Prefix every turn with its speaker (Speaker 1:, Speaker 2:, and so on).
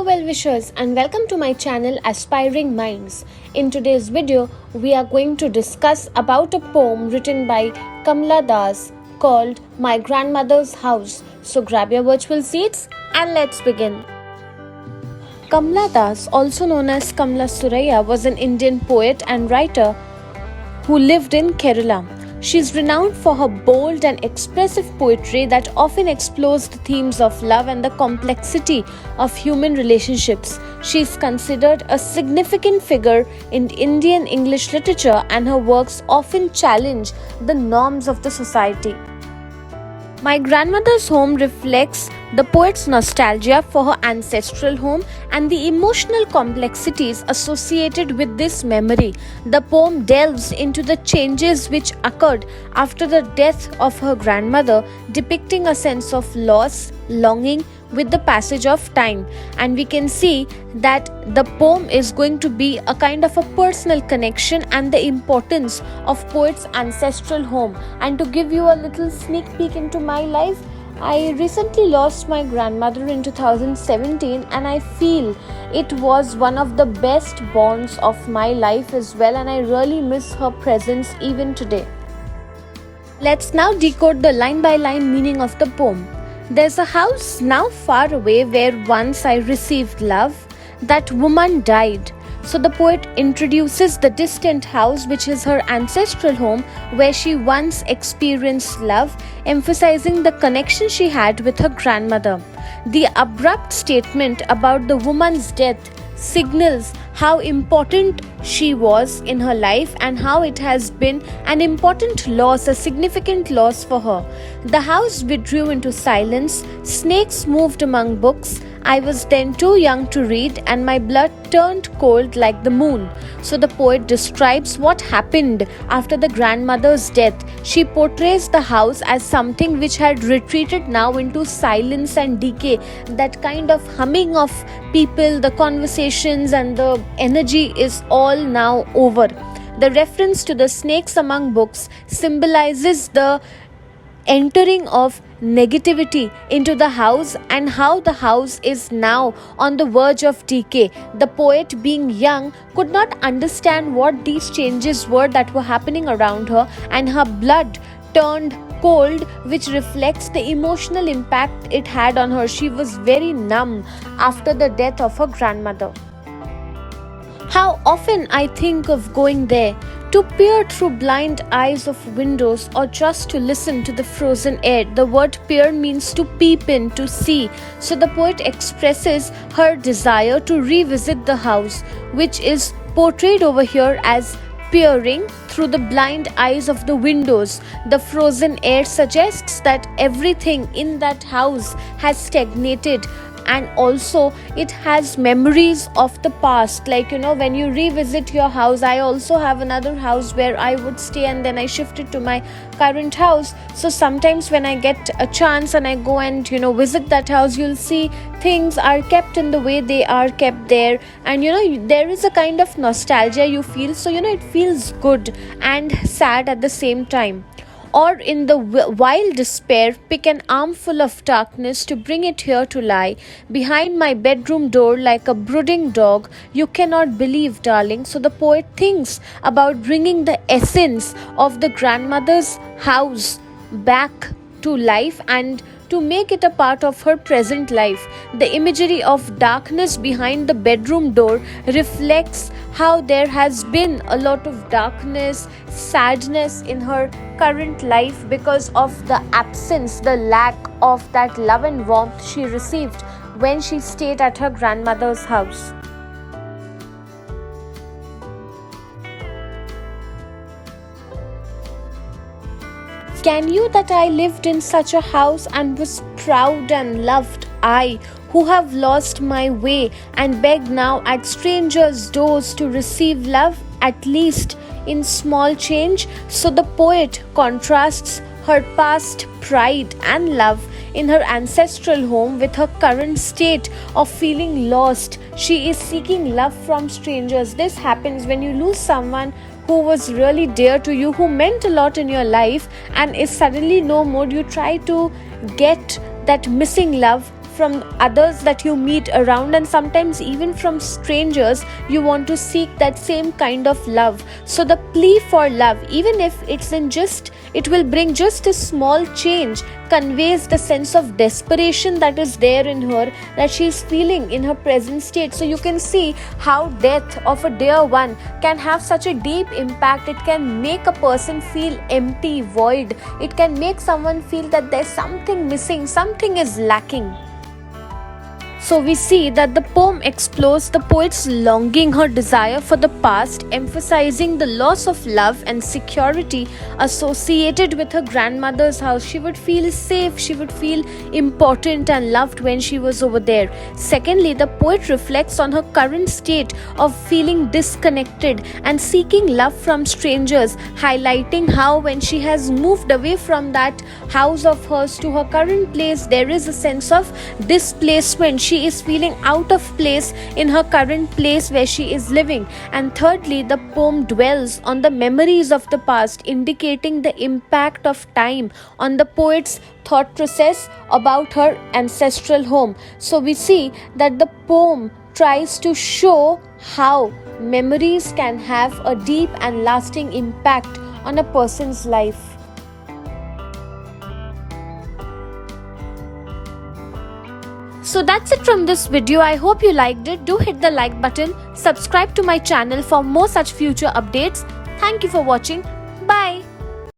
Speaker 1: well-wishers, and welcome to my channel Aspiring Minds. In today's video, we are going to discuss about a poem written by Kamala called My Grandmother's House. So grab your virtual seats and let's begin. Kamala, also known as Kamala Suraya, was an Indian poet and writer who lived in Kerala. She is renowned for her bold and expressive poetry that often explores the themes of love and the complexity of human relationships. She is considered a significant figure in Indian English literature, and her works often challenge the norms of the society. My Grandmother's Home reflects the poet's nostalgia for her ancestral home and the emotional complexities associated with this memory. The poem delves into the changes which occurred after the death of her grandmother, depicting a sense of loss, longing with the passage of time. And we can see that the poem is going to be a kind of a personal connection and the importance of poet's ancestral home. And to give you a little sneak peek into my life, I recently lost my grandmother in 2017, and I feel it was one of the best bonds of my life as well, and I really miss her presence even today. Let's now decode the line by line meaning of the poem. There's a house now far away where once I received love. That woman died. So the poet introduces the distant house, which is her ancestral home, where she once experienced love, emphasizing the connection she had with her grandmother. The abrupt statement about the woman's death signals how important she was in her life and how it has been an important loss, a significant loss for her. The house withdrew into silence. Snakes moved among books. I was then too young to read, and my blood turned cold like the moon. So the poet describes what happened after the grandmother's death. She portrays the house as something which had retreated now into silence and decay. That kind of humming of people, the conversations and the energy is all now over. The reference to the snakes among books symbolizes the entering of negativity into the house and how the house is now on the verge of decay. The poet, being young, could not understand what these changes were that were happening around her, and her blood turned cold, which reflects the emotional impact it had on her. She was very numb after the death of her grandmother. How often I think of going there, to peer through blind eyes of windows, or just to listen to the frozen air. The word peer means to peep in, to see. So the poet expresses her desire to revisit the house, which is portrayed over here as peering through the blind eyes of the windows. The frozen air suggests that everything in that house has stagnated, and also it has memories of the past. Like, when you revisit your house, I also have another house where I would stay, and then I shifted to my current house. So sometimes when I get a chance and I go and visit that house, you'll see things are kept in the way they are kept there, and there is a kind of nostalgia you feel. So it feels good and sad at the same time. Or in the wild despair, pick an armful of darkness to bring it here to lie behind my bedroom door like a brooding dog. You cannot believe, darling. So the poet thinks about bringing the essence of the grandmother's house back to life and to make it a part of her present life. The imagery of darkness behind the bedroom door reflects how there has been a lot of darkness, sadness in her current life because of the absence, the lack of that love and warmth she received when she stayed at her grandmother's house. Can you that I lived in such a house and was proud and loved, I, who have lost my way and beg now at strangers' doors to receive love, at least in small change? So the poet contrasts her past pride and love in her ancestral home with her current state of feeling lost. She is seeking love from strangers. This happens when you lose someone who was really dear to you, who meant a lot in your life, and is suddenly no more. You try to get that missing love from others that you meet around, and sometimes even from strangers, you want to seek that same kind of love. So the plea for love, even if it will bring just a small change, conveys the sense of desperation that is there in her, that she is feeling in her present state. So you can see how death of a dear one can have such a deep impact. It can make a person feel empty, void. It can make someone feel that there's something missing, something is lacking. So we see that the poem explores the poet's longing, her desire for the past, emphasizing the loss of love and security associated with her grandmother's house. She would feel safe, she would feel important and loved when she was over there. Secondly, the poet reflects on her current state of feeling disconnected and seeking love from strangers, highlighting how when she has moved away from that house of hers to her current place, there is a sense of displacement. She is feeling out of place in her current place where she is living. And thirdly, the poem dwells on the memories of the past, indicating the impact of time on the poet's thought process about her ancestral home. So we see that the poem tries to show how memories can have a deep and lasting impact on a person's life. So that's it from this video. I hope you liked it. Do hit the like button. Subscribe to my channel for more such future updates. Thank you for watching. Bye.